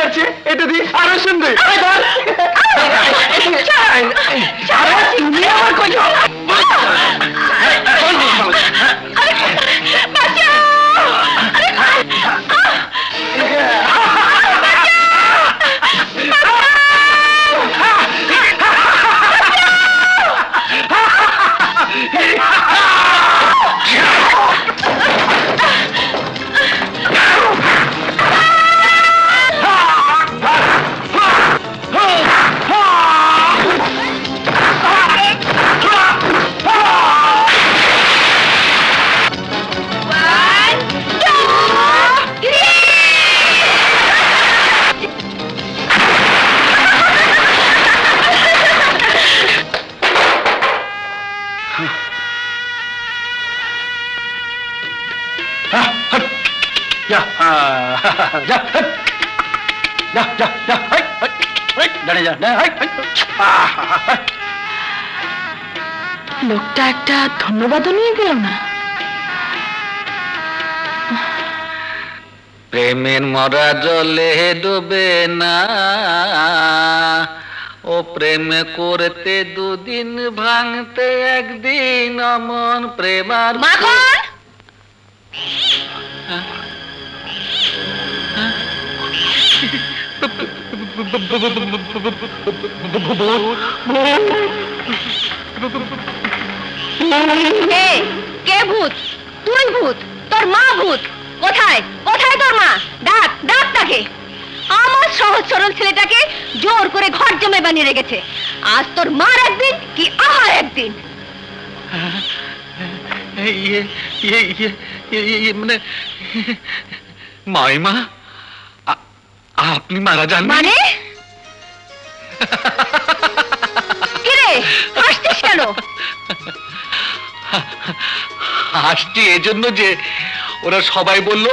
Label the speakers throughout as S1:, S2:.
S1: আছে, এটা দিয়ে আরো সুন্দর। তুমি আমার কই যাও?
S2: লোকটা একটা ধন্যবাদও নিয়ে গেল না।
S3: প্রেমের মরা জলে ডুবে না, ও প্রেম করতে দুদিন ভাঙতে একদিন অমন প্রেমার
S2: কে ভূত? তুই ভূত? তোর মা ভূত? কোথায় কোথায় তোর মা? ডাক ডাক তাকে। আমার সহজ সরল ছেলেটাকে জোর করে ঘর জমে বানিয়ে রেখেছে। আজ তোর মার একদিন কি আমার একদিন।
S3: মানে মাইমা, আপনি মারা যান
S2: মানে? কিরে হাসছিস কেন?
S3: হাসছি এজন্য যে ওরা সবাই বলল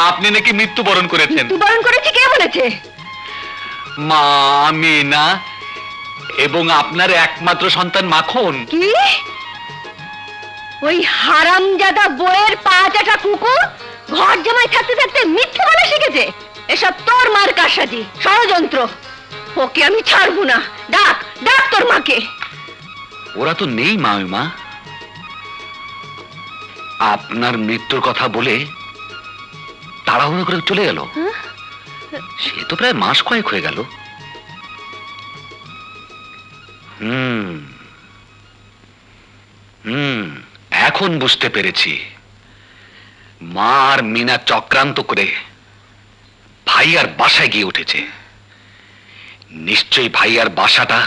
S3: আপনি নাকি মৃত্যুবরণ করেছেন।
S2: মৃত্যুবরণ করেছি? কে বলেছে?
S3: মা মিনা এবং আপনার একমাত্র সন্তান মাখন।
S2: কি? ওই হারামজাদা বইয়ের পা চাটা কুকুর ঘর জমায় থাকতে থাকতে মিথ্যে বলা শিখেছে। এসব তোর মার কারসাজি, ষড়যন্ত্র। ওকে আমি ছাড়বো না। ডাক ডাক তোর মাকে।
S3: ওরা তো নেই মামিমা। আপনার মৃত্যুর কথা বলে তাড়াহুড়ো করে চলে গেল। সে তো প্রায় মাস কয়েক হয়ে গেল। এখন বুঝতে পেরেছি, মা আর মিনা চক্রান্ত করে ভাইয়ার বাসায় গিয়ে উঠেছে। নিশ্চয়ই ভাইয়ার বাসাটা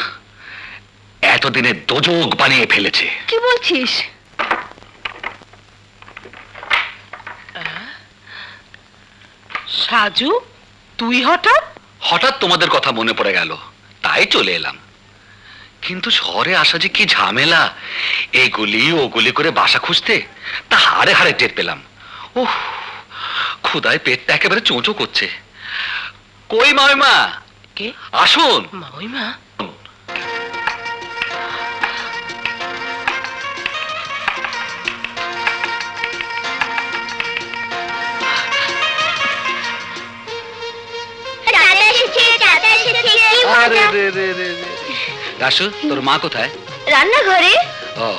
S3: এতদিনে দোজক বানিয়ে ফেলেছে।
S2: কি বলছিস? সাজু, তুই হঠাৎ?
S3: হঠাৎ তোমাদের কথা মনে পড়ে গেল, তাই চলে এলাম। কিন্তু শহরে আসা যে কি ঝামেলা, এইগুলি ওগুলি করে বাসা খুঁজতে তা হাড়ে হাড়ে টের পেলাম। ওহ, ক্ষুধায় পেটটা একেবারে চোঁচো করছে। কই মামিমা?
S2: কে?
S3: আসুন।
S2: মামিমা?
S3: রাসু, তোর মা কোথায়?
S2: রান্নাঘরে।
S3: ও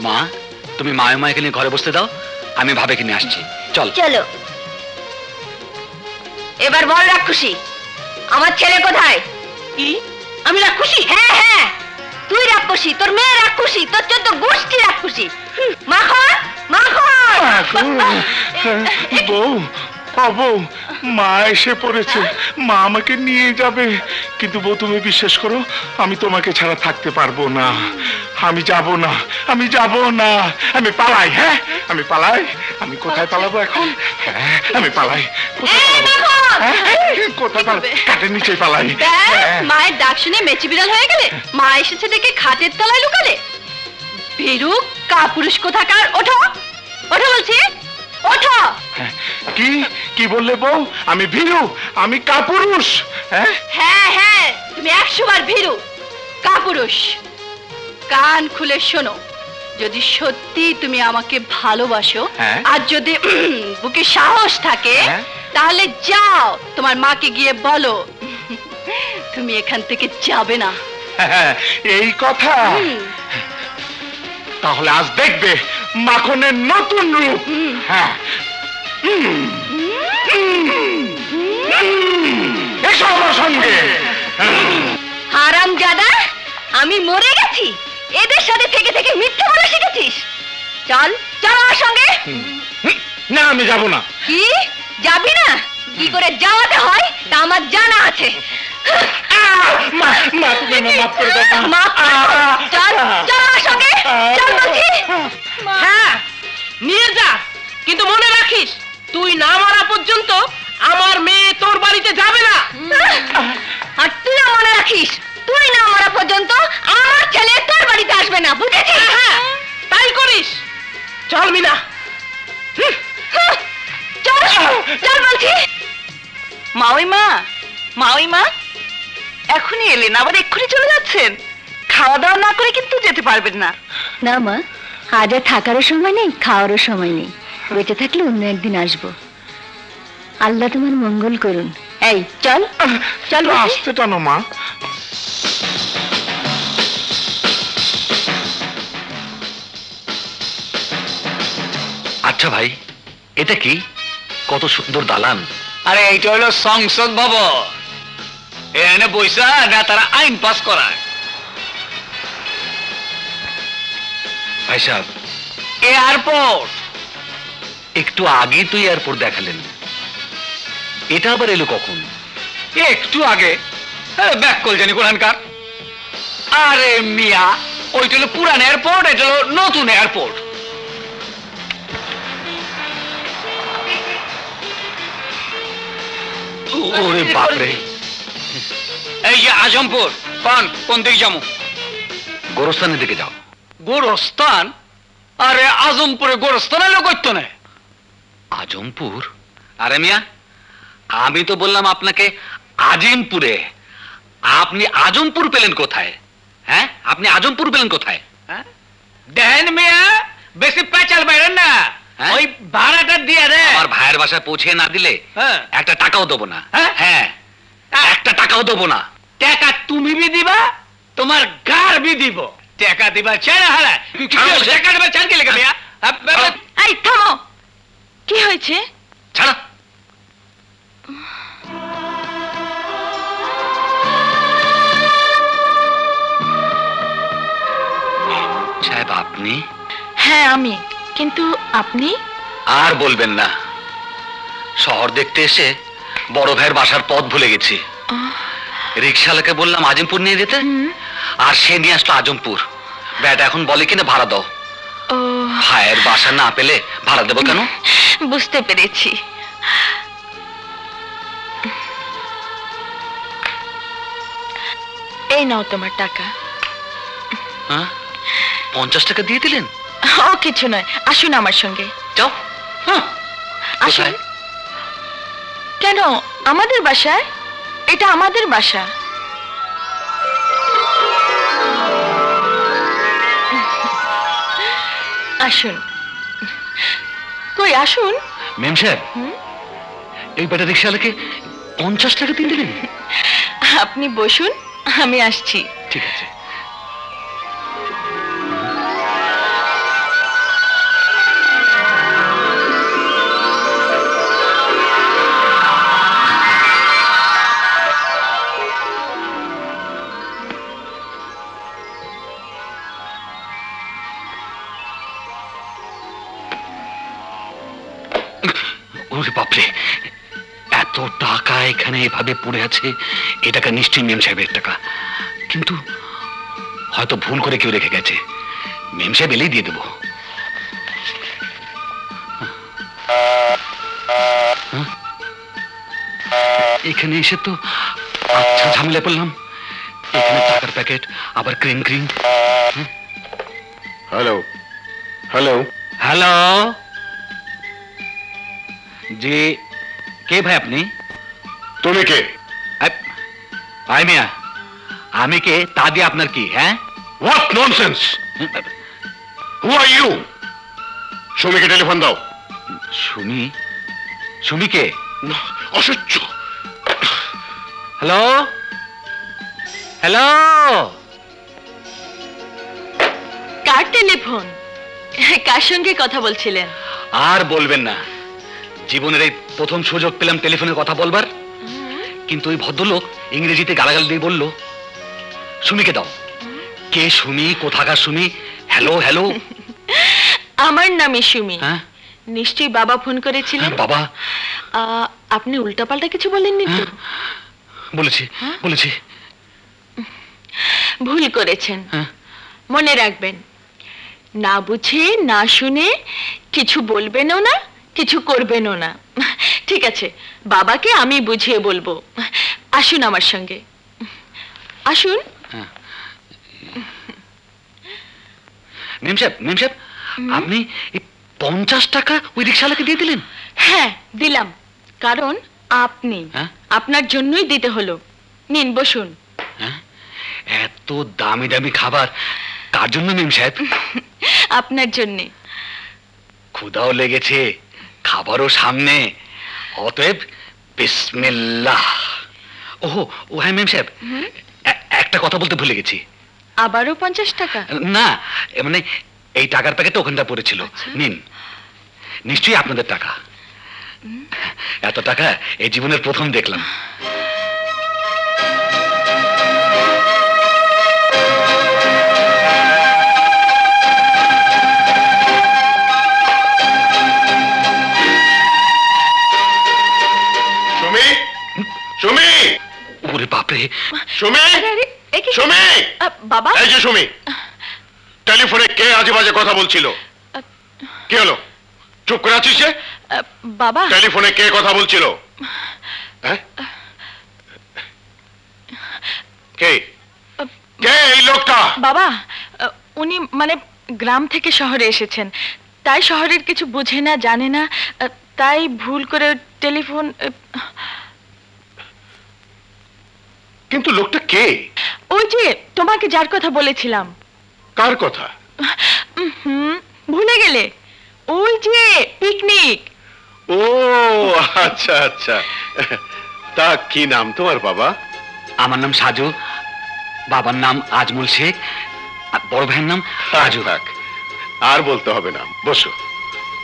S3: মা, তুমি মামিমাকে নিয়ে ঘরে বসতে দাও, আমি ভাবে কিনে আসছি। চল
S2: চলো। এবার বল রাক্ষসী, আমার ছেলে কোথায়? কি? আমি রাক্ষসী? হ্যাঁ হ্যাঁ, তুই রাক্ষসী, তোর মেয়ে রাক্ষসী, তোর 14 গোষ্ঠী রাক্ষসী। মাখন মাখন।
S1: বউ, বউ, মা এসে পড়েছে। মা আমাকে নিয়ে যাবে। কিন্তু বউ, তুমি বিশ্বাস করো, আমি তোমাকে ছাড়া থাকতে পারবো না। আমি যাব না, আমি যাব না। আমি পালাই। হ্যাঁ, আমি পালাই। আমি কোথায় পালাবো এখন? হ্যাঁ, আমি পালাই। কোথায় পালাবো? কোথায় পালাবো? কাঠের নিচে পালাই।
S2: মায়ের ডাক শুনে মেচি বিড়াল হয়ে গেলে? মা এসেছে দেখে খাটের তলায় লুকালে? ভীরু কাপুরুষ কোথাকার! ওঠো ওঠো বলছি, ওঠো।
S1: কি কি বললে বউ? আমি ভীরু, আমি কাপুরুষ? হ্যাঁ
S2: হ্যাঁ, তুমি 100 বার ভীরু কাপুরুষ। কান খুলে শোনো,
S4: যদি সত্যি তুমি আমাকে ভালোবাসো
S1: হ্যাঁ।
S4: আর যদি বুকে সাহস থাকে
S1: হ্যাঁ।
S4: তাহলে যাও তোমার মাকে গিয়ে বলো তুমি এখান থেকে যাবে না।
S1: এই কথা? তাহলে আজ দেখবে মাখনের নতুন রূপ। হ্যাঁ, এসো আমার সঙ্গে।
S2: হারামজাদা, আমি মরে গেছি? এদের সাথে থেকে থেকে মিথ্যে বলা শিখেছিস? চল চল আমার সঙ্গে।
S1: না, আমি যাব না।
S2: কি যাবি না? কি করে যাওয়াতে হয় তা আমার জানা আছে।
S1: মা, মা, তুমি আমায় মাফ করে দাও, মা।
S2: মাফ করে দাও। চল চল আমার সঙ্গে, চল বলছি।
S4: হ্যাঁ নিয়ে যা, কিন্তু মনে রাখিস তুই না মারা পর্যন্ত আমার মেয়ে তোর বাড়িতে যাবে না।
S2: আর তুইও মনে রাখিস, তুই না মরা পর্যন্ত আমার ছেলে তোর বাড়িতে আসবে না, বুঝেছিস?
S4: হ্যাঁ তাই করিস। চল মিনা।
S2: চল চল বলছি।
S4: মাওইমা, মাওইমা, এখনই এলেন, আবার এক্ষুনি চলে যাচ্ছেন? খাওয়া দাওয়া না করে কিন্তু যেতে পারবেন না।
S2: না মা, আজ আর থাকারও সময় নেই, খাওয়ারও সময় নেই। বেঁচে থাকলে অন্য একদিন আসবো। আল্লাহ তোমার মঙ্গল করুন। এই চল চল বলছি।
S1: আসতে টানো মা।
S3: আচ্ছা ভাই, এটা কি? কত সুন্দর দালান।
S5: আরে এইটা হলো সংসদ ভবন। এখানে বৈশা না তারা আইন পাস করায়।
S3: ভাই সাহেব,
S5: এয়ারপোর্ট।
S3: একটু আগে তুই এয়ারপোর্ট দেখালেন, এটা আবার এলো কখন?
S5: একটু আগে ব্যাক কল জানি কোরআনকার। আরে মিয়া, ওইটা হলো পুরান এয়ারপোর্ট, এটা হলো নতুন এয়ারপোর্ট।
S3: ওরে বাপরে।
S5: এই যে আজমপুর, কোন দিকে যাবো?
S3: গোরস্থানের দিকে যাও।
S5: গোরস্থান? আরে আজমপুরে গোরস্থান এলো করতো না।
S3: আজমপুর? আরে মিয়া, আমি তো বললাম আপনাকে আজিমপুরে। আপনি আজমপুর পেলেন কোথায়? হ্যাঁ, আপনি আজমপুর পেলেন কোথায়?
S5: দেখেন মিয়া, বেশি পেঁচাল বাইরেন না।
S3: হ্যাঁ?
S5: ওই ভাড়াটা দিয়ে রে।
S3: আমার ভাইয়ের বাসায় পৌঁছে না দিলে
S5: হ্যাঁ।
S3: একটা টাকাও দেবো না।
S5: হ্যাঁ?
S3: হ্যাঁ, একটা টাকাও দেবো না।
S5: টাকা তুমি বি দিবা, তোমার গার বি দিব। টাকা দিবা ছেড়ে হারা। টাকা দিবা চান কে লেগে মিয়া?
S4: এই থামো, কি হয়েছে?
S3: ছাড়া। সাহেব আপনি?
S4: হ্যাঁ আমি, কিন্তু আপনি?
S3: আর বলবেন না, শহর দেখতে এসে বড় ভাইয়ের বাসার পথ ভুলে গেছি। রিক্সাওয়ালাকে বললাম আজিমপুর নিয়ে যেতে, আর সে নিয়ে আসলো আজমপুর। ব্যাটা এখন বলে কিনা ভাড়া দাও।
S4: ও
S3: ভাইয়ের বাসা না পেলে ভাড়া দেবো কেন?
S4: বুঝতে পেরেছি। এই নাও তোমার টাকা।
S3: হ্যাঁ, 50 টাকা দিয়ে দিলেন?
S4: ও কিছু নয়, আসুন আমার সঙ্গে।
S3: যাও। হ্যাঁ,
S4: আসুন।
S3: কোথায়?
S4: কেন? আমাদের বাসায়, এটা আমাদের বাসা। আসুন। কই আসুন।
S3: মেম সাহেব, এই বেটা রিক্সাওয়ালাকে 50 টাকা দিয়ে দিলেন?
S4: আপনি বসুন, আমি আসছি।
S3: ঠিক আছে। ওরে বাপরে, এত টাকা এখানে এভাবে পড়ে আছে। এ টাকা নিশ্চয়ই মেম সাহেবের টাকা, কিন্তু হয়তো ভুল করে কেউ রেখে গেছে। মেম সাহেব এলেই দিয়ে দেবো। এখানে এসে তো আচ্ছা ঝামেলা পড়লাম। এখানে টাকার প্যাকেট, আবার cream cream.
S1: Hello hello.
S3: Hello, জি কে ভাই আপনি?
S1: তুমি কে?
S3: ভাই মিয়া, আমি কে তা দিয়ে আপনার কি? হ্যাঁ,
S1: what nonsense!
S6: Who are you? সুমিকে টেলিফোন দাও।
S3: সুমি? সুমিকে?
S6: অসহ্য।
S3: হ্যালো হ্যালো,
S4: কার টেলিফোন? কার সঙ্গে কথা বলছিলেন?
S3: আর বলবেন না, জীবনের এই প্রথম সুযোগ পেলাম টেলিফোনে কথা বলবার। কিন্তু ওই ভদ্রলোক ইংরেজিতে গালাগাল দিয়ে বলল, সুমিকে দাও। কে সুমি? কোথাকার সুমি? Hello hello.
S4: আমার নামই সুমি।
S3: হ্যাঁ
S4: নিশ্চয়ই বাবা ফোন করেছিলেন।
S3: বাবা?
S4: আপনি উল্টাপাল্টা কিছু বলেননি তো?
S3: বলেছি বলেছি।
S4: ভুল করেছেন।
S3: হ্যাঁ।
S4: মনে রাখবেন, না বুঝে না শুনে কিছু বলবেনও না, কিছু করবেনও না। ঠিক আছে, বাবাকে আমি বুঝিয়ে বলবো। আসুন আমার সঙ্গে, আসুন।
S3: মেম সাহেব, আপনি 50 টাকা ওই রিক্সাওয়ালাকে দিয়ে দিলেন?
S4: হ্যাঁ দিলাম, কারণ আপনি, আপনার জন্যই দিতে হলো। নিন বসুন।
S3: এত দামি দামি খাবার কার জন্য মেম সাহেব?
S4: আপনার জন্যে।
S3: ক্ষুধাও লেগেছে, খাবারও সামনে, অতএব বিসমিল্লাহ। ও হ্যাঁ মেম সাহেব, একটা কথা বলতে ভুলে গেছি।
S4: আবারও 50 টাকা?
S3: না, মানে এই টাকার প্যাকেটটা ওখানটা পড়েছিল। নিন, নিশ্চয়ই আপনাদের টাকা। এত টাকা এই জীবনের প্রথম দেখলাম।
S6: সুমি, সুমি,
S3: ওরে বাপরে!
S6: সুমি, সুমি,
S4: বাবা।
S6: এই যে সুমি, টেলিফোনে কে আজে বাজে কথা বলছিল? কি হলো, চুপ করে আছিস যে?
S4: বাবা,
S6: টেলিফোনে কে কথা বলছিল? হ্যাঁ, কে কে এই লোকটা?
S4: বাবা, উনি মানে গ্রাম থেকে শহরে এসেছেন, তাই শহরের কিছু বোঝে না, জানে না, তাই ভুল করে টেলিফোন।
S6: কিন্তু লোকটা কে?
S4: ওই যে তোমাকে যার কথা বলেছিলাম।
S6: কার কথা?
S4: ভুলে গেলে? ওই যে পিকনিক।
S6: ও আচ্ছা আচ্ছা, তা কি নাম তোমার বাবা?
S3: আমার নাম সাজু, বাবার নাম আজমল শেখ, আর বড় ভাইয়ের নাম রাজু।
S6: থাক, আর বলতে হবে না, বসো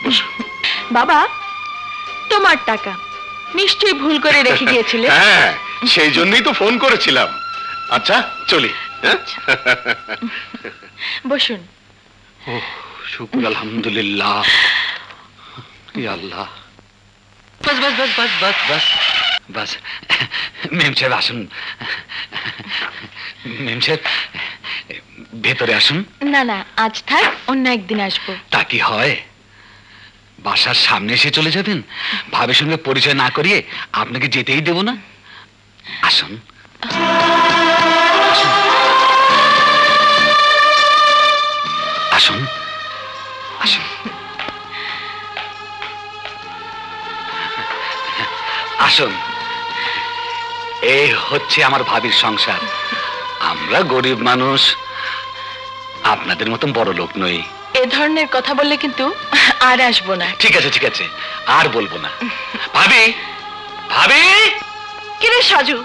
S6: বসো।
S4: বাবা, তোমার টাকা নিশ্চয়ই ভুল করে রেখে গিয়েছিলে।
S6: হ্যাঁ, সেই জন্যই তো ফোন করেছিলাম। আচ্ছা চলি।
S4: বসুন।
S3: শুকুর আলহামদুলিল্লাহ। আল্লাহ, বাস বাস বাস বাস বাস বাস বাস। মেম সাহেব আসুন, মেম সাহেব ভেতরে আসুন।
S4: না না, আজ থাক, অন্য একদিন আসবো।
S3: তা কি হয়? বাসার সামনে এসে চলে যাবেন? ভাবের সঙ্গে পরিচয় না করিয়ে আপনাকে যেতেই দেব না। আসুন আসুন আসুন আসুন। এই হচ্ছে আমার ভাবির সংসার। আমরা গরিব মানুষ, আপনাদের মতন বড় লোক নই।
S4: এ ধরনের কথা বললে কিন্তু আর আসবো না।
S3: ঠিক আছে ঠিক আছে, আর বলবো না। ভাবি, ভাবি।
S4: কিরে সাজু,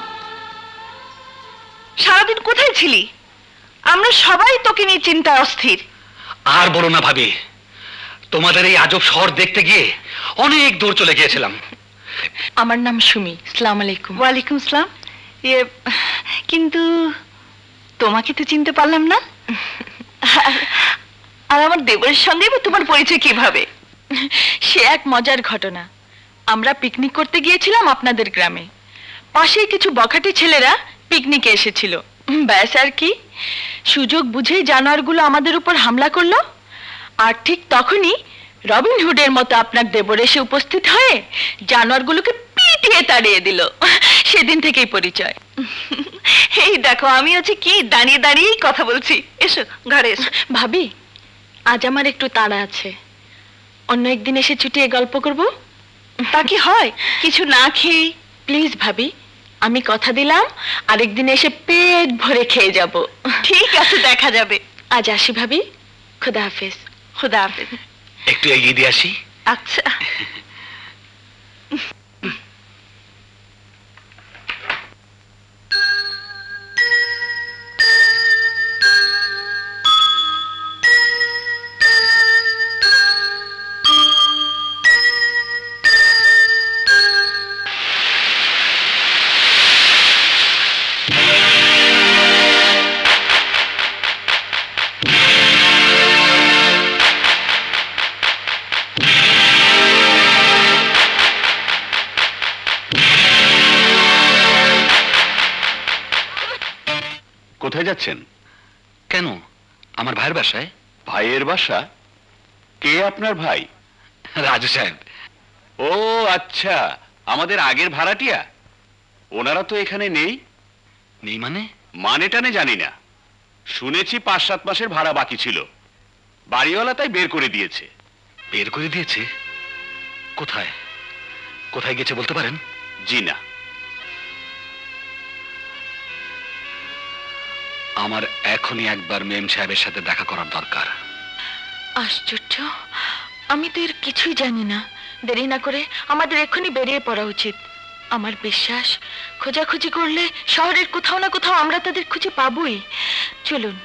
S4: সারাদিন কোথায় ছিলি? আমরা সবাই তোকে নিয়ে চিন্তায় অস্থির।
S3: আর বলো না ভাবি, তোমাদের এই আজব শহর দেখতে গিয়ে অনেক দূর চলে গিয়েছিলাম।
S4: আমার নাম সুমি। আসসালামু আলাইকুম।
S2: ওয়ালাইকুম আসসালাম। কিন্তু তোমাকে তো চিনতে পারলাম না।
S4: আর আমার দেবরের সঙ্গে তোমার পরিচয় কিভাবে? সে এক মজার ঘটনা। আমরা পিকনিক করতে গিয়েছিলাম আপনাদের গ্রামে। পাশেই কিছু বখাটে ছেলেরা পিকনিকে এসেছিল। ব্যাস আর কি, সুযোগ বুঝেই জানোয়ারগুলো আমাদের উপর হামলা করলো। আর ঠিক তখনই রবিনহুডের মতো আপনার দেবর এসে উপস্থিত হয়ে জানোয়ারগুলোকে পিটিয়ে তাড়িয়ে দিল। সেদিন থেকেই পরিচয়।
S2: এই দেখো, আমি হচ্ছে কি দাঁড়িয়ে দাঁড়িয়েই কথা বলছি। এসো ঘরে এসো।
S4: ভাবি, আজ আমার একটু তাড়া আছে, অন্য একদিন এসে ছুটিয়ে গল্প করব।
S2: তা কি হয়, কিছু না খেয়ে?
S4: প্লিজ ভাবি, আমি কথা দিলাম আরেকদিন এসে পেট ভরে খেয়ে যাব।
S2: ঠিক আছে, দেখা যাবে।
S4: আজ আসি ভাবি, খোদা হাফেজ। খুদা হাফেজ।
S3: একটু এগিয়ে দিয়ে আসি।
S4: আচ্ছা।
S6: কোথায় যাচ্ছেন?
S3: কেন, আমার ভাইয়ের বাসায়।
S6: ভাইয়ের বাসা? কে আপনার ভাই?
S3: রাজু সাহেব।
S6: ও আচ্ছা, আমাদের আগের ভাড়াটিয়া। ওনারা তো এখানে নেই।
S3: নেই মানে?
S6: মানে টানে জানি না, শুনেছি 5-7 মাসের ভাড়া বাকি ছিল, বাড়িওয়ালা তাই বের করে দিয়েছে।
S3: বের করে দিয়েছে? কোথায় কোথায় গেছে বলতে পারেন?
S6: জি না।
S3: আমার এখনই একবার মেম সাহেবের সাথে দেখা করার দরকার।
S4: আশ্চর্য, আমি তো এর কিছুই জানি না। দেরি না করে আমাদের এক্ষুনি বেরিয়ে পড়া উচিত। আমার বিশ্বাস, খোঁজাখুঁজি করলে শহরের কোথাও না কোথাও আমরা তাদের খুঁজে পাবই। চলুন।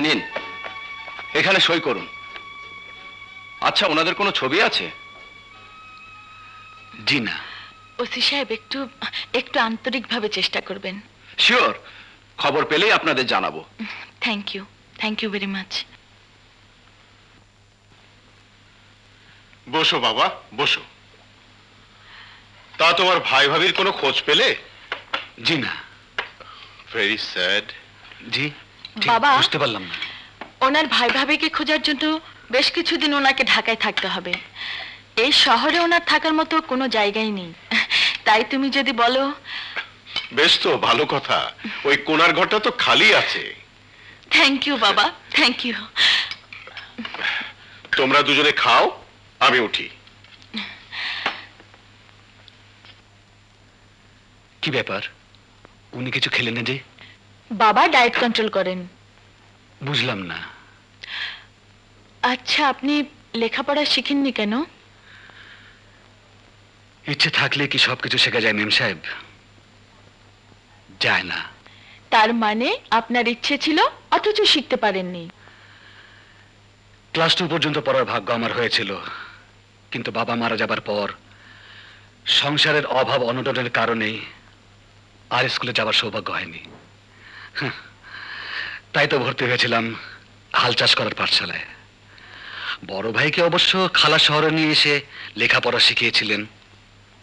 S6: নিন, এখানে সই করুন। আচ্ছা, ওনাদের কোনো ছবি আছে?
S3: জি না।
S4: ওসি সাহেব, একটু একটু আন্তরিকভাবে চেষ্টা করবেন।
S6: শিওর, খবর পেলেই আপনাদের জানাবো।
S4: Thank you very much.
S6: বসো বাবা, বসো। তা তোমার ভাই ভাবির কোনো খোঁজ পেলে?
S3: জি না।
S6: Very sad.
S3: জি, ঠিক
S4: বাবা।
S3: বুঝতে পারলাম না।
S4: ওনার ভাই ভাবিকে খোঁজার জন্য বেশ কিছুদিন ওনাকে ঢাকায় থাকতে হবে। এই শহরে ওনার থাকার মতো কোনো জায়গাই নেই। তাই তুমি যদি বলো।
S6: বেশ, তো ভালো কথা। ওই কোণার ঘরটা তো খালি আছে।
S4: থ্যাংক ইউ বাবা, থ্যাংক ইউ।
S6: তোমরা দুজনে খাও, আমি উঠি।
S3: কি ব্যাপার, উনি কিছু খেলেন না যে?
S4: বাবা ডায়েট কন্ট্রোল করেন।
S3: বুঝলাম না।
S4: আচ্ছা, আপনি লেখাপড়া শিখেননি কেন?
S3: ইচ্ছে থাকলে কি সবকিছু শেখা যায় মেম সাহেব? যায় না।
S4: তার মানে আপনার ইচ্ছে ছিল অথচ শিখতে পারেননি।
S3: ক্লাস 2 পর্যন্ত পড়ার ভাগ্য আমার হয়েছিল, কিন্তু বাবা মারা যাবার পর সংসারের অভাব অনটনের কারণে আর স্কুলে যাবার সৌভাগ্য হয়নি। তাই তো ভর্তি হয়েছিলাম হাল চাষ করার পাঠশালায়। বড় ভাইকে অবশ্য খালা শহরে নিয়ে এসে লেখাপড়া শিখিয়েছিলেন।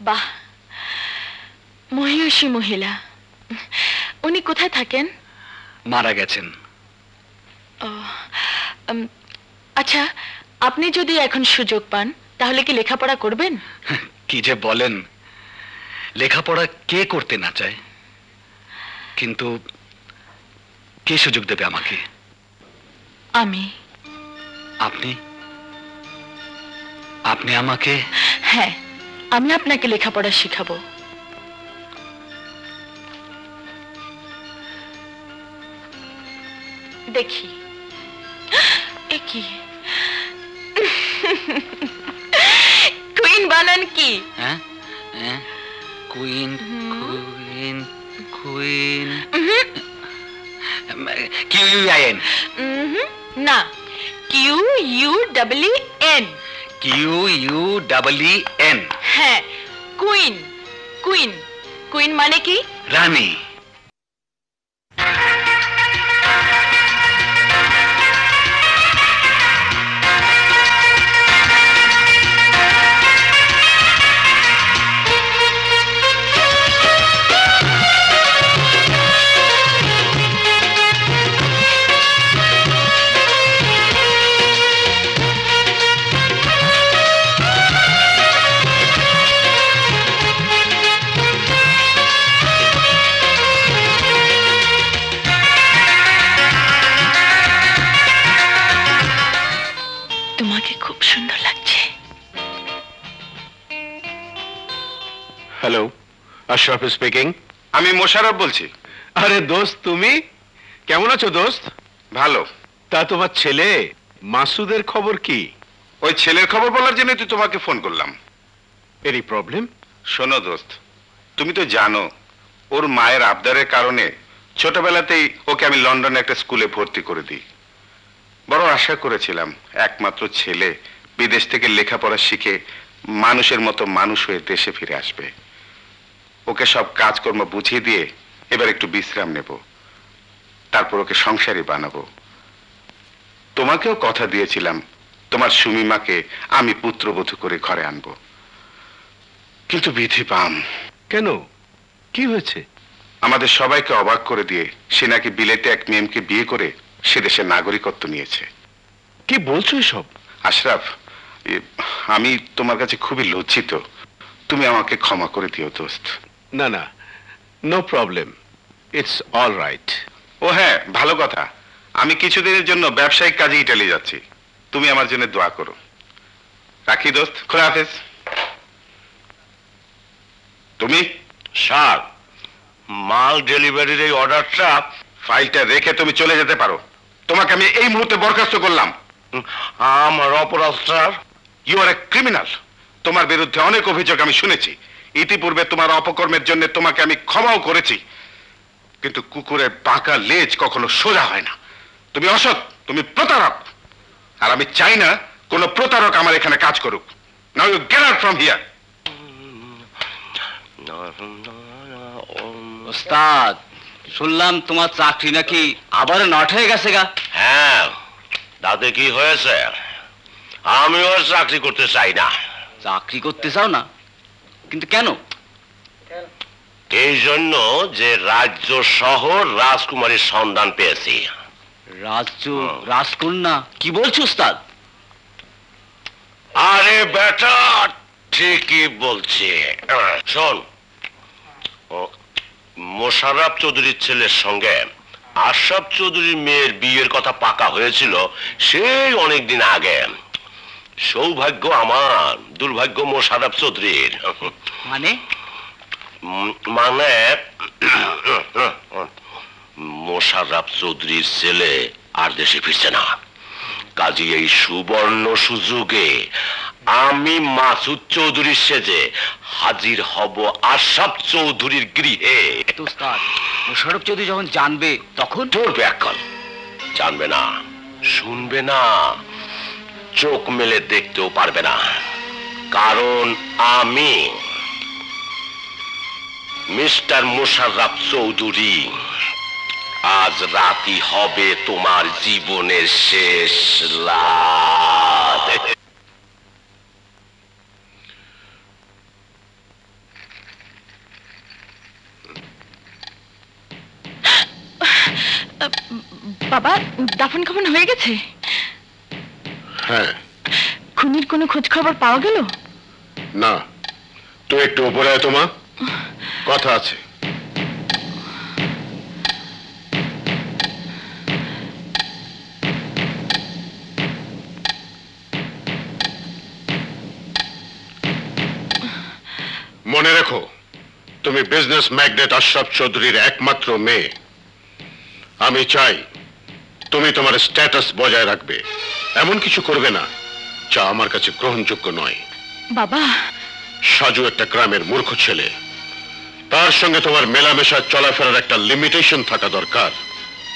S4: বাহ, মহিয়সী মহিলা। উনি কোথায় থাকেন?
S3: মারা গেছেন।
S4: ও, আচ্ছা, আপনি যদি এখন সুযোগ পান তাহলে কি লেখাপড়া করবেন?
S3: কি যে বলেন, লেখাপড়া কে করতে না চায়, কিন্তু কে সুযোগ দেবে আমাকে?
S4: আমি।
S3: আপনি? আপনি আমাকে?
S4: হ্যাঁ, আমি আপনাকে লেখাপড়া শিখাবো। দেখি এ কি কুইন বানান কি?
S3: হ্যাঁ, কুইন কুইন কুইন QUIN।
S4: না, QUEEN।
S3: QUEEN।
S4: হ্যাঁ, কুইন। কুইন কুইন মানে কি?
S3: রানী।
S6: Hello, Ashraf speaking. আমি মোশাররফ বলছি। আরে দোস্ত, তুমি কেমন আছো দোস্ত? ভালো। তা তোমার ছেলে মাসুদের খবর কি? ওই ছেলের খবর বলার জন্য তো তোমাকে ফোন করলাম। Any problem? শোনো দোস্ত, তুমি তো জানো ওর মায়ের আবদারের কারণে ছোটবেলাতেই ওকে আমি লন্ডনে একটা স্কুলে ভর্তি করে দিই। বড় আশা করেছিলাম একমাত্র ছেলে বিদেশ থেকে লেখাপড়া শিখে মানুষের মতো মানুষ হয়ে দেশে ফিরে আসবে। ওকে সব কাজকর্ম বুঝিয়ে দিয়ে এবার একটু বিশ্রাম নেব, তারপর ওকে সংসারী বানাবো। তোমাকেও কথা দিয়েছিলাম তোমার সুমিমাকে আমি পুত্রবধূ করে ঘরে আনবো, কিন্তু বিধি পাম। কেন, কি হয়েছে? আমাদের সবাইকে অবাক করে দিয়ে সে নাকি বিলেতে এক মেয়েকে বিয়ে করে সে দেশের নাগরিকত্ব নিয়েছে। কি বলছো এসব? আশরাফ, আমি তোমার কাছে খুবই লজ্জিত, তুমি আমাকে ক্ষমা করে দিও দোস্ত। না না, no problem, it's all right. ও হ্যাঁ, ভালো কথা, আমি কিছুদিনের জন্য ব্যবসায়িক কাজে ইটালি যাচ্ছি, তুমি আমার জন্য দোয়া করো। রাখি দোস্ত, খোদা হাফেজ। তুমি স্যার, মাল ডেলিভারির এই অর্ডারটা, ফাইলটা রেখে তুমি চলে যেতে পারো। তোমাকে আমি এই মুহূর্তে বরখাস্ত করলাম। আমার অপরাধ sir? You are a criminal. তোমার বিরুদ্ধে অনেক অভিযোগ আমি শুনেছি। ইতিপূর্বে তোমার অপকর্মের জন্য তোমাকে আমি ক্ষমাও করেছি, কিন্তু কুকুরের বাঁকা লেজ কখনো সোজা হয় না। তুমি অসৎ, তুমি প্রতারক, আর আমি চাই না কোনো প্রতারক আমার এখানে কাজ করুক। Now you get out from here.
S5: ওস্তাদ, শুনলাম তোমার চাকরি নাকি আবার নট হয়ে গেছে গা?
S7: হ্যাঁ, তাতে কি হয়েছে? আমিও আর চাকরি করতে চাই না।
S5: চাকরি করতে চাও না? কিন্তু কেন?
S7: এই জন্য যে রাজ্য শহর রাজকুমারীর সন্ধান পেয়েছি।
S5: রাজ্য রাজকন্যা? কি বলছো ওস্তাদ?
S7: আরে বেটা, ঠিকই বলছি। শোন, মোশাররফ চৌধুরীর ছেলের সঙ্গে আশরাফ চৌধুরীর মেয়ের বিয়ের কথা পাকা হয়েছিল সেই অনেকদিন আগে। সৌভাগ্য আমার, দুর্ভাগ্য মোশাররফ চৌধুরীর।
S5: মানে?
S7: মানে মোশাররফ চৌধুরীর ছেলে আর দেশে ফিরছে না। কাজী এই সুবর্ণ সুযোগে আমি মাসুদ চৌধুরীর সেজে হাজির হব আশরাফ চৌধুরীর গৃহে।
S5: ওস্তাদ, মোশাররফ চৌধুরী যখন জানবে তখন?
S7: তোর ব্যাকল জানবে না, শুনবে না, চোখ মেলে দেখতেও পারবে না, কারণ আমি মিস্টার মোশাররফ চৌধুরী। আজ রাতই হবে তোমার জীবনের শেষ রাত।
S4: বাবা, দাফন কাফন হয়ে গেছে?
S6: হ্যাঁ।
S4: খুনির কোনো খোঁজ খবর পাওয়া গেল?
S6: না, তুই একটু উপরে আয়, তোমা কথা আছে। মনে রেখো, তুমি বিজনেস ম্যাগনেট আশরাফ চৌধুরীর একমাত্র মেয়ে। আমি চাই তুমি তোমার স্ট্যাটাস বজায় রাখবে, এমন কিছু করবে না যা আমার কাছে গ্রহণযোগ্য নয়।
S4: বাবা,
S6: সাজু একটা গ্রামের মূর্খ ছেলে, তার সঙ্গে তোমার মেলামেশা চলাফেরার একটা লিমিটেশন থাকা দরকার।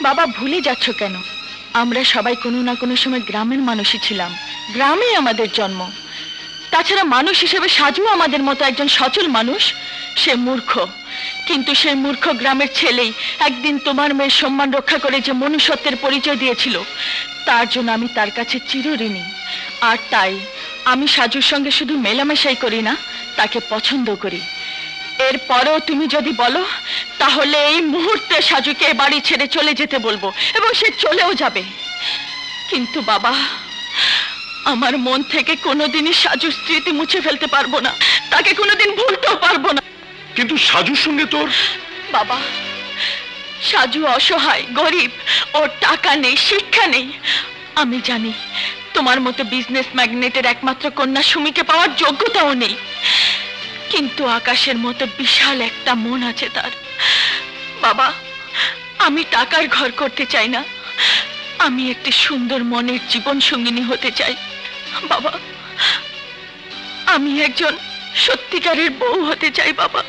S4: বাবা ভুলে যাচ্ছ কেন? আমরা সবাই কোনো না কোনো সময় গ্রামের মানুষই ছিলাম, গ্রামেই আমাদের জন্ম। তাছাড়া মানুষ হিসেবে সাজু আমাদের মতো একজন সচল মানুষ। সে মূর্খ, কিন্তু সেই মূর্খ গ্রামের ছেলেই একদিন তোমার মেয়ের সম্মান রক্ষা করে যে মনুষ্যত্বের পরিচয় দিয়েছিল, তার জন্য আমি তার কাছে চিরঋণী। আর তাই আমি সাজুর সঙ্গে শুধু মেলামেশাই করি না, তাকে পছন্দ করি। এরপরেও তুমি যদি বলো, তাহলে এই মুহূর্তে সাজুকে বাড়ি ছেড়ে চলে যেতে বলবো, এবং সে চলেও যাবে। কিন্তু বাবা, আমার মন থেকে কোনোদিনই সাজুর স্মৃতি মুছে ফেলতে পারবো না, তাকে কোনোদিন ভুলতেও পারবো না।
S6: কিন্তু সাজুর সঙ্গে তোর?
S4: বাবা, সাজু অসহায়, গরিব, ওর টাকা নেই, শিক্ষা নেই। আমি জানি তোমার মতো বিজনেস ম্যাগনেটের একমাত্র কন্যা সুমিকে পাওয়ার যোগ্যতাও নেই, কিন্তু আকাশের মতো বিশাল একটা মন আছে তার। বাবা, আমি টাকার ঘর করতে চাই না, আমি একটি সুন্দর মনের জীবন সঙ্গিনী হতে চাই। বাবা, আমি একজন সত্যিকারের বউ হতে চাই। বাবা,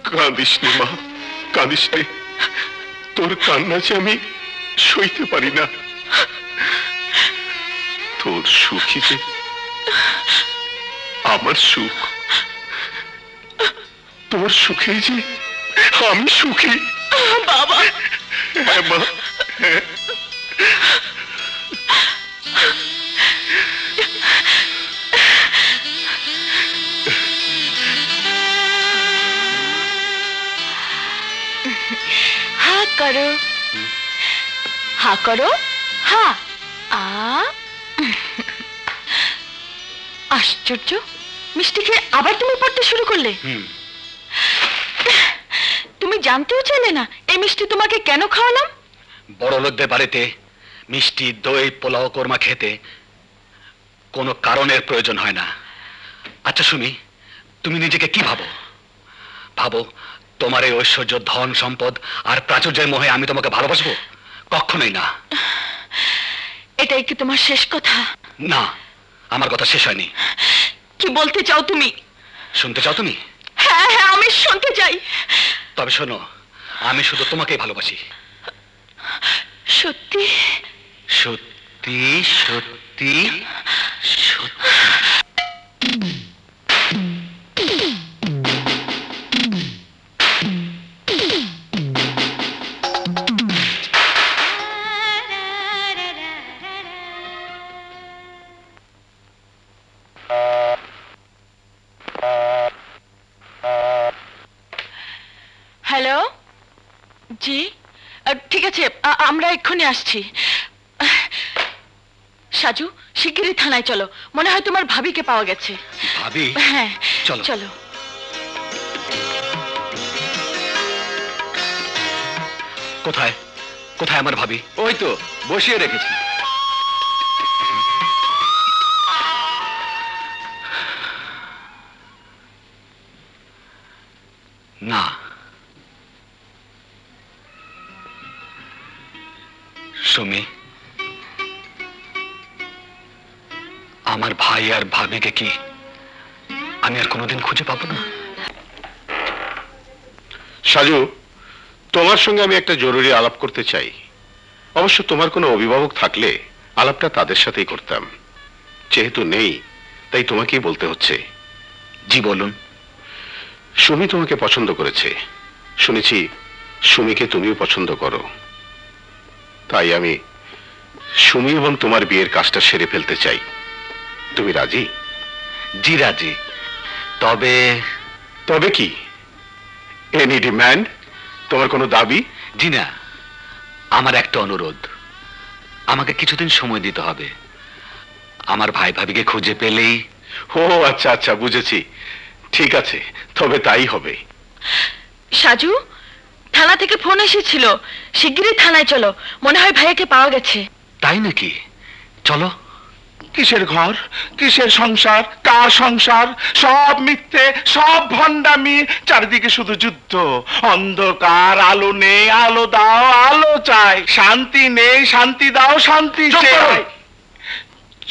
S6: কাঁদিস নে মা, কাঁদিস নে। তোর কান্না যে আমি সইতে পারি না। তোর সুখী যে আমার সুখ, তোর সুখে যে আমি সুখী।
S4: বাবা,
S6: হ্যাঁ মা, হ্যাঁ।
S4: হা করো, হা করো, হা। আশ্চর্য, মিষ্টি খেয়ে আবার তুমি পড়তে শুরু করলে? তুমি জানতেও চাইলে না এই মিষ্টি তোমাকে কেন খাওয়ালাম?
S3: বড় লোকদের বাড়িতে মিষ্টি, দই, পোলাও, কোরমা খেতে কোনো কারণের প্রয়োজন হয় না। আচ্ছা সুমি, তুমি নিজেকে কি ভাবো? ভাবো তোমার এই ঐশ্বর্য, ধন সম্পদ আর প্রাচুর্যের মোহে আমি তোমাকে ভালোবাসবো? কখনোই না।
S4: এটাই কি তোমার শেষ কথা?
S3: না, আমার কথা শেষ হয়নি।
S4: কি বলতে চাও তুমি?
S3: শুনতে চাও তুমি?
S4: হ্যাঁ হ্যাঁ, আমি শুনতে চাই।
S3: তবে শোনো, আমি শুধু তোমাকেই ভালোবাসি।
S4: সত্যি
S3: সত্যি সত্যি সত্যি।
S4: হ্যালো, জি ঠিক আছে, আমরা এক্ষুনি আসছি। সাজু, শিগগিরই থানায় চলো, মনে হয় তোমার ভাবিকে পাওয়া গেছে।
S3: ভাবি?
S4: হ্যাঁ
S3: চলো
S4: চলো।
S3: কোথায় কোথায় আমার ভাবি?
S5: ওই তো বসিয়ে রেখেছি।
S3: না, সুমি, আমার ভাই আর ভাবিকে কি আমি আর কোনোদিন খুঁজে পাবো না?
S6: সাজু, তোমার সঙ্গে আমি একটা জরুরি আলাপ করতে চাই। অবশ্য তোমার কোনো অভিভাবক থাকলে আলাপটা তাদের সাথেই করতাম, যেহেতু নেই তাই তোমাকেই বলতে হচ্ছে।
S3: জি বলুন।
S6: সুমি তোমাকে পছন্দ করেছে, শুনেছি সুমিকে তুমিও পছন্দ করো। তাই আমি সুমি এবং তোমার বিয়ের কাজটা সেরে ফেলতে চাই। তুমি রাজি?
S3: জি রাজি। তবে
S6: তবে কি? Any demand? তোমার কোনো দাবি?
S3: জি না, আমার একটা অনুরোধ। আমাকে কিছুদিন সময় দিতে হবে। আমার ভাই ভাবিকে খুঁজে পেলেই।
S6: ও আচ্ছা আচ্ছা, বুঝেছি। ঠিক আছে, তবে তাই হবে।
S4: সাজু, থানা থেকে ফোন এসেছিল, শিগগিরই থানায় চলো, মনে হয় ভাইয়াকে পাওয়া গেছে।
S3: তাই নাকি? চলো।
S1: কিসের ঘর, কিসের সংসার, কার সংসার? সব মিথ্যে, সব ভণ্ডামি, চারিদিকে শুধু যুদ্ধ। অন্ধকার, আলো নেই, আলো দাও, আলো চাই। শান্তি নেই, শান্তি দাও, শান্তি চাই।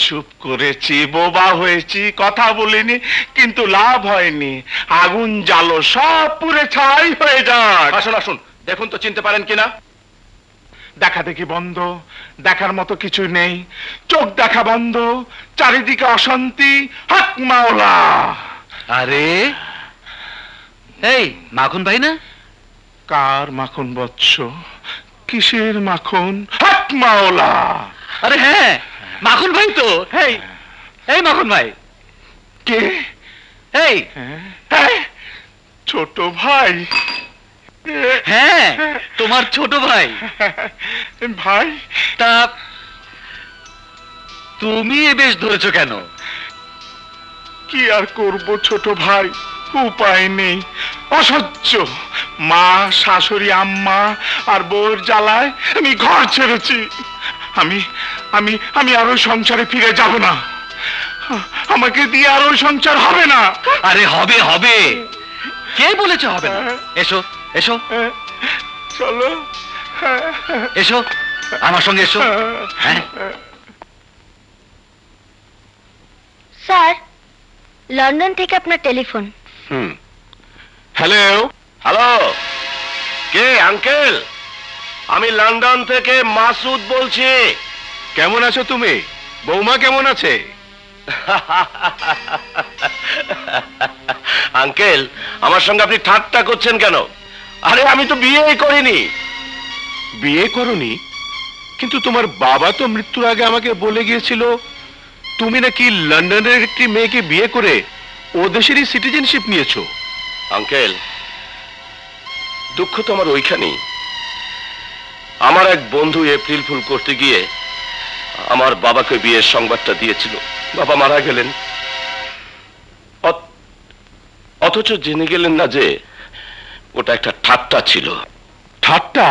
S1: চুপ করেছি, বোবা হয়েছি, কথা বলিনি, কিন্তু লাভ হয়নি। আগুন জ্বালো, সব পুড়ে ছাই হয়ে যাক।
S6: আসুন আসুন, দেখুন তো চিনতে পারেন কিনা।
S1: দেখা দেখি বন্ধ, দেখার মতো কিছু নেই। চোখ দেখা বন্ধ, চারিদিকে অশান্তি। হক মাওলা!
S3: আরে এই মাখন ভাই না?
S1: কার মাখন বৎস? কিসের মাখন? হক মাওলা!
S3: আরে হ্যাঁ, মাখন ভাই তো। এই এই মাখন ভাই।
S1: কে?
S3: এই
S1: হ্যাঁ, ছোট ভাই।
S3: হ্যাঁ, তোমার ছোট ভাই।
S1: ভাই,
S3: তা তুমি এ বেশ ধরেছো কেন?
S1: কি আর করব ছোট ভাই, উপায় নেই। অসহ্য মা, শাশুড়ি, আম্মা আর বউর জ্বালায় আমি ঘর ছেড়েছি। আমি আমি আমি আর ওই সংসারে ফিরে যাব না। আমাকে দিয়ে আর ওই সংসার হবে না।
S3: আরে হবে হবে, কে বলেছে হবে না? এসো এসো
S1: চলো
S3: এসো, আমার সঙ্গে এসো। হ্যাঁ,
S2: স্যার, লন্ডন থেকে আপনার টেলিফোন।
S6: হ্যালো
S7: হ্যালো, কে আঙ্কেল? আমি লন্ডন থেকে মাসুদ বলছি।
S6: কেমন আছো তুমি? বৌমা কেমন আছে?
S7: আঙ্কেল, আমার সঙ্গে আপনি ঠাট্টা করছেন কেন? আরে আমি তো বিয়েই করিনি।
S6: বিয়ে করনি? কিন্তু তোমার বাবা তো মৃত্যুর আগে আমাকে বলে গিয়েছিল তুমি নাকি লন্ডনের একটি মেয়েকে বিয়ে করে ও দেশেরই সিটিজেনশিপ নিয়েছো।
S7: আঙ্কেল, দুঃখ তো আমার ওইখানেই। আমার এক বন্ধু এপ্রিল ফুল করতে গিয়ে আমার বাবাকে বিয়ের সংবাদটা দিয়েছিল। বাবা মারা গেলেন, অথচ জেনে গেলেন না যে ওটা একটা ঠাট্টা ছিল।
S6: ঠাট্টা?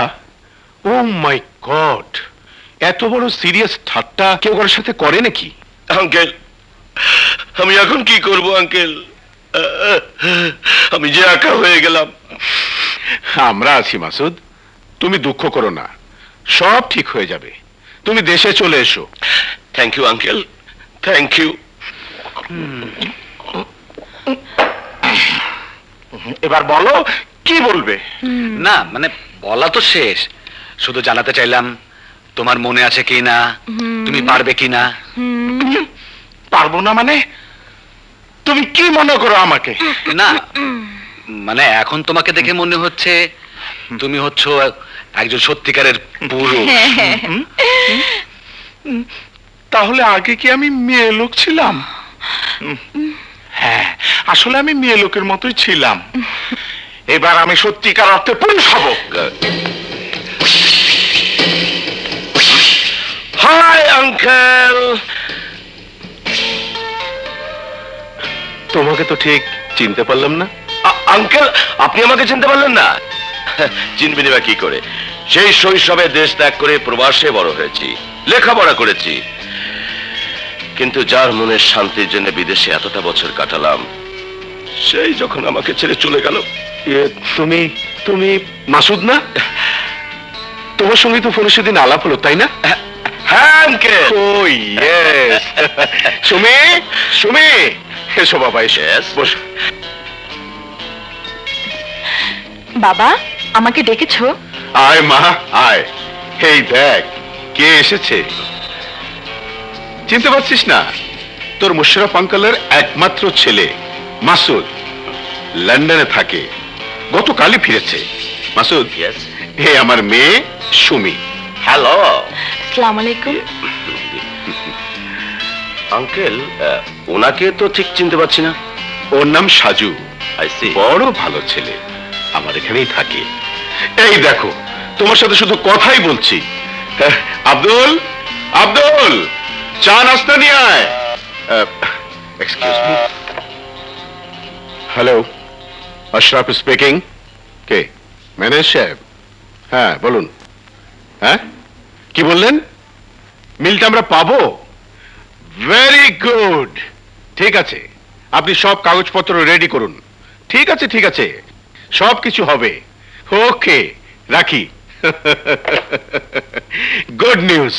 S6: ও মাই গড, এত বড় সিরিয়াস ঠাট্টা কেউ কারোর সাথে করে নাকি?
S7: আঙ্কেল, আমি এখন কি করব আঙ্কেল? আমি যে একা হয়ে গেলাম।
S6: আমরা আছি মাসুদ, তুমি দুঃখ করো না, সব ঠিক হয়ে যাবে। তুমি দেশে চলে এসো।
S7: Thank you uncle, thank you.
S1: এবার বলো কি বলবে?
S3: না মানে বলা তো শেষ, শুধু জানাতে চাইলাম তোমার মনে আছে কি না, তুমি পারবে কি না।
S1: পারবো না মানে? তুমি কি মনে করো আমাকে?
S3: না মানে এখন তোমাকে দেখে মনে হচ্ছে তুমি হচ্ছ একজন সত্যিকারের পুরুষ।
S1: তাহলে আগে কি আমি মেয়ে লোক ছিলাম? হ্যাঁ, আসলে আমি মেয়ে লোকের মতোই ছিলাম। এবার আমি সত্যিকার অর্থে পুরুষ হব।
S7: Hi uncle.
S6: তোমাকে তো ঠিক চিনতে পারলাম না।
S7: আঙ্কেল, আপনি আমাকে চিনতে পারলেন না? চিনবেনি বা কি করে? সেই শৈশবে দেশ ত্যাগ করে প্রবাসে বড় হয়েছি, লেখাপড়া করেছি, কিন্তু যার মনের শান্তির জন্য বিদেশে এতটা বছর কাটালাম, সেই যখন আমাকে ছেড়ে চলে গেল।
S6: তুমি তুমি মাসুদ না? তোমার সঙ্গে তো ফোনে সেদিন আলাপ হলো, তাই না?
S7: হ্যাঁ আঙ্কেল।
S6: ও ইয়েস। সুমি, সুমি, এসো বাবা, এসো, বসো।
S4: বাবা, আমাকে ডেকেছো?
S6: আয় মা, আয়। এই দেখ কে এসেছে। চিনতে পারছিস না? তোর মুশারফ আঙ্কেলের একমাত্র ছেলে মাসুদ, লন্ডনে থাকে, গতকালই ফিরেছে। মাসুদ, হে আমার মেয়ে সুমি।
S7: হ্যালো।
S4: আসসালামু আলাইকুম।
S7: আঙ্কেল, ওনাকে তো ঠিক চিনতে পারছি না।
S6: ওর নাম সাজু,
S7: I see.
S6: বড় ভালো ছেলে, আমার এখানেই থাকে। এই দেখো, তোমার সাথে শুধু কথাই বলছি। আব্দুল, আব্দুল, চা নাস্তা নিয়ে আয়। Excuse me. Hello, Ashraf speaking. কে? ম্যানেজার সাহেব? হ্যাঁ বলুন। হ্যাঁ, কি বললেন? মিলটা আমরা পাবো? ভেরি গুড, ঠিক আছে, আপনি সব কাগজপত্র রেডি করুন। ঠিক আছে ঠিক আছে, সব কিছু হবে। ওকে, রাখি। গুড নিউজ,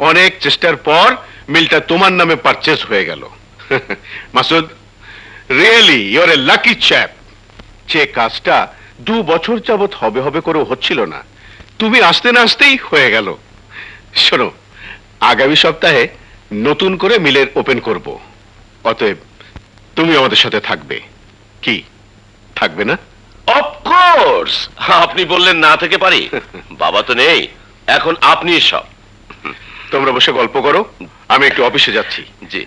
S6: অনেক চেষ্টার পর মিলটা তোমার নামে পারচেজ হয়ে গেল। Masud, really your a lucky chap. যে কাজটা 2 বছর যাবত হবে হবে করে হচ্ছিল না, তুমি আসতে না আসতেই হয়ে গেল। শোনো, আগামী সপ্তাহে নতুন করে মিলের ওপেন করব, অতএব তুমি আমাদের সাথে থাকবে। কি থাকবে না?
S7: অফকোর্স, আপনি বললেন না থেকে পারি? বাবা তো নেই, এখন আপনি সব।
S6: তোমরা বসে গল্প করো, আমি একটু অফিসে যাচ্ছি।
S7: জি।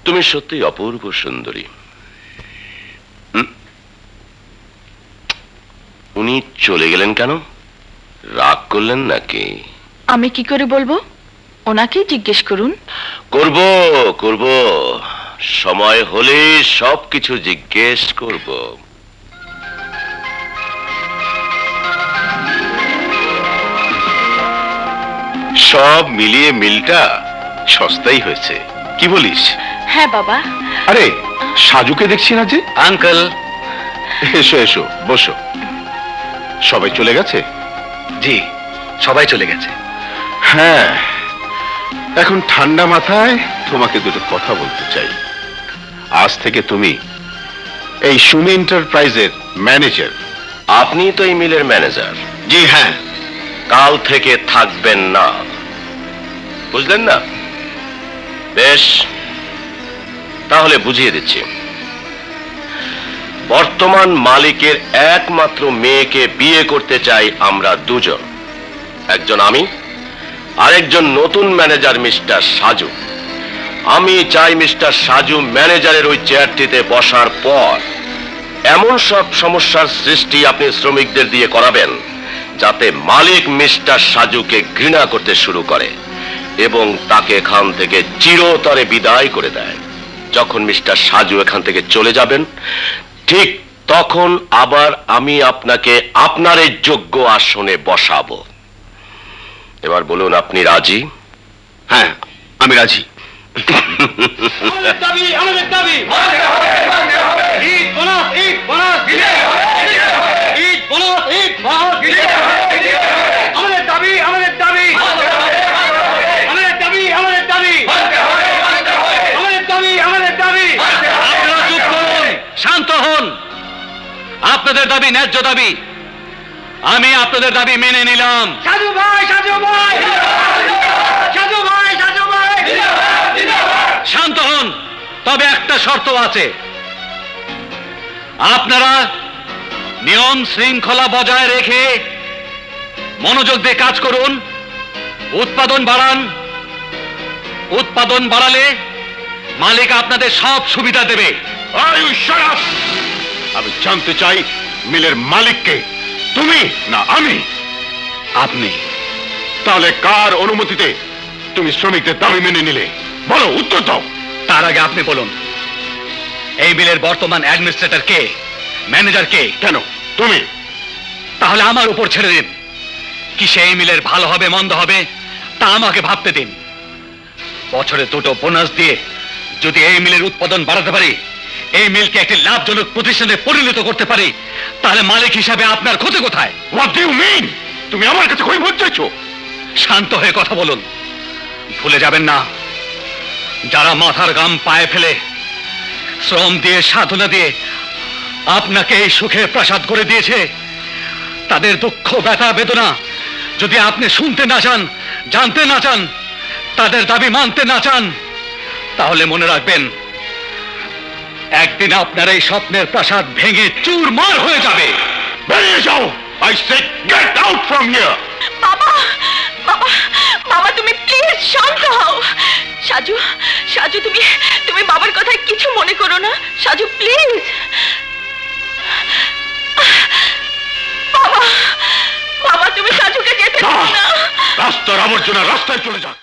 S7: তুমি সত্যি অপূর্ব সুন্দরী। উনি চলে গেলেন কেন? রাগ করলেন নাকি?
S4: আমি কি করে বলবো? ওনাকেই জিজ্ঞেস করুন।
S7: করব করব, সময় হলে সবকিছু জিজ্ঞেস করব।
S6: সব মিলিয়ে মিলটা সস্তাই হয়েছে, কি বলিস?
S4: হ্যাঁ বাবা।
S6: আরে সাজুকে দেখছি না যে।
S3: আঙ্কেল।
S6: এসো এসো, বসো। সবাই চলে গেছে?
S3: জি, সবাই চলে গেছে।
S6: হ্যাঁ, এখন ঠান্ডা মাথায় তোমাকে দুটো কথা বলতে চাই। আজ থেকে তুমি এই সুমি এন্টারপ্রাইজের ম্যানেজার।
S7: আপনি তো এই মিলের ম্যানেজার।
S6: জি হ্যাঁ।
S7: কাল থেকে থাকবেন না, বুঝলেন না? বেশ, তাহলে বুঝিয়ে দিচ্ছি। বর্তমান মালিকের একমাত্র মেয়েকে বিয়ে করতে চাই আমরা দুজন, একজন আমি, আরেকজন নতুন ম্যানেজার মিস্টার সাজু। আমি চাই মিস্টার সাজু ম্যানেজারের ওই চেয়ারটিতে বসার পর এমন সব সমস্যার সৃষ্টি আপনি শ্রমিকদের দিয়ে করাবেন যাতে মালিক মিস্টার সাজুকে ঘৃণা করতে শুরু করে এবং তাকে এখান থেকে চিরতরে বিদায় করে দেয়। যখন মিস্টার সাজু এখান থেকে চলে যাবেন, ঠিক তখন আবার আমি আপনাকে আপনার এই যোগ্য আসনে বসাবো। এবার বলুন, আপনি রাজি?
S6: হ্যাঁ, আমি রাজি।
S3: শান্ত হন। আপনাদের দাবি ন্যায্য দাবি, আমি আপনাদের দাবি মেনে নিলাম।
S5: সাজু ভাই, সাজু ভাই, সাজু ভাই, সাজু ভাই।
S3: শান্ত হন, তবে একটা শর্ত আছে। আপনারা নিয়ম শৃঙ্খলা বজায় রেখে মনোযোগ দিয়ে কাজ করুন, উৎপাদন বাড়ান। উৎপাদন বাড়ালে মালিক আপনাদের সব সুবিধা দেবে।
S6: আমি জানতে চাই মিলের মালিককে, তুমি না আমি?
S3: আপনি।
S6: তাহলে কার অনুমতিতে তুমি শ্রমিকদের দাবি মেনে নিলে? বলো, উত্তর দাও।
S3: তার আগে আপনি বলুন, এই মিলের বর্তমান অ্যাডমিনিস্ট্রেটর কে, ম্যানেজার কে?
S6: কেন তুমি?
S3: তাহলে আমার উপর ছেড়ে দিন। কি সেই মিলের ভালো হবে মন্দ হবে তা আমাকে ভাবতে দিন। বছরে দুটো বোনাস দিয়ে যদি এই মিলের উৎপাদন বাড়াতে পারি, এই মিলকে একটি লাভজনক প্রতিষ্ঠানে পরিণত করতে পারি, তাহলে মালিক হিসাবে আপনার ক্ষতি কোথায়?
S6: What do you mean? তুমি আমার কাছে কৈফিয়ত চাইছো?
S3: শান্ত হয়ে কথা বলুন। ভুলে যাবেন না, যারা মাথার ঘাম পায়ে ফেলে শ্রম দিয়ে সাধনা দিয়ে আপনাকে এই সুখের প্রাসাদ করে দিয়েছে, তাদের দুঃখ ব্যথা বেদনা যদি আপনি শুনতে না চান, জানতে না চান, তাদের দাবি মানতে না চান, তাহলে মনে রাখবেন একদিন আপনার এই স্বপ্নের প্রাসাদ ভেঙে চুরমার হয়ে যাবে।
S6: বেরিয়ে যাও! I said get out from here!
S4: বাবা, বাবা, বাবা, তুমি প্লিজ শান্ত হও। সাজু, সাজু, তুমি বাবার কথায় কিছু মনে করো না। সাজু প্লিজ। বাবা, বাবা, তুমি সাজুকে যেতে দাও না।
S6: রাস্তার আবর্জনা রাস্তায় চলে যাক।